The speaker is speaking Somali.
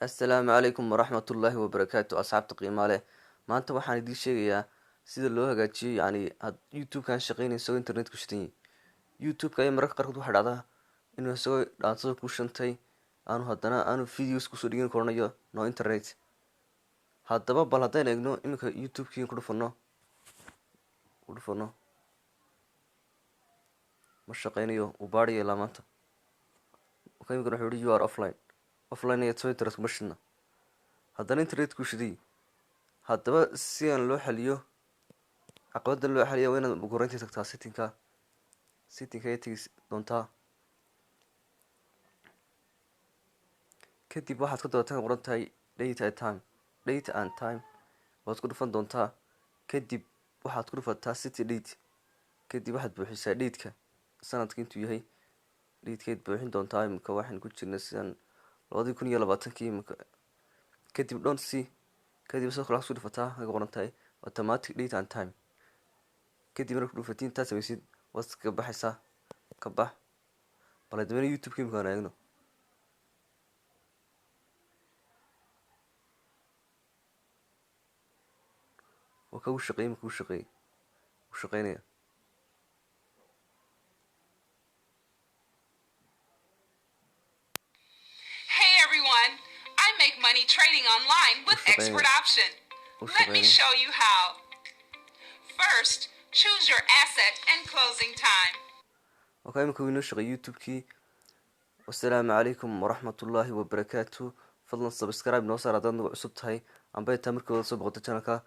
السلام عليكم ورحمة الله وبركاته أصحاب تقييم عليه ما أنت waxaan idin sheegayaa sida loo hagaajiyo youtube kan shaqeynayso internet ku shidan youtube ka ay mararka qaarkood waxa dhacda inuu soo dhaansado ku shantay aanu videos ku soo dhigin kornayo no internet haddaba bal hadaan eegno iminka youtube kiin ku dhufano ma shaqeynayo u baariyo ilaa maanta okay imika wuxuu yiri you are offline iyo internet kuma shidna haddana internet ku shiday haddaba si aan loo xaliyo caqabada loo xaliyo waa inaad ugu horeyntii tagtaa settingka ay tagis doontaa kadib waxaad ka doorataa qoran tahay date and time waad ku dhufan doontaa kadib waxaad ku dhufataa city date kadib waxaad buuxisaa date-ka sanadka intuu yahay date-keed buuxin doontaa imika waxaan ku jirnay sidaan 2020 imika kadib don't see kadib soo kala soo dhufataa ay qoran tahay automatic date and time kadib markaad dhufatiin taas samaysid waad ka baxaysaa ka bax baladweyne youtube imika aan eegno وكو شقي وشقينيا Hey everyone, I make money trading online with Expert Option. Let me show you how. First, choose your asset and closing time. Okay, مكو نشغل يوتيوب كي والسلام عليكم ورحمة الله وبركاته. فضلا سبسكرايب نوصل عدد عصبت هاي عم بيت تمركز صبغة channel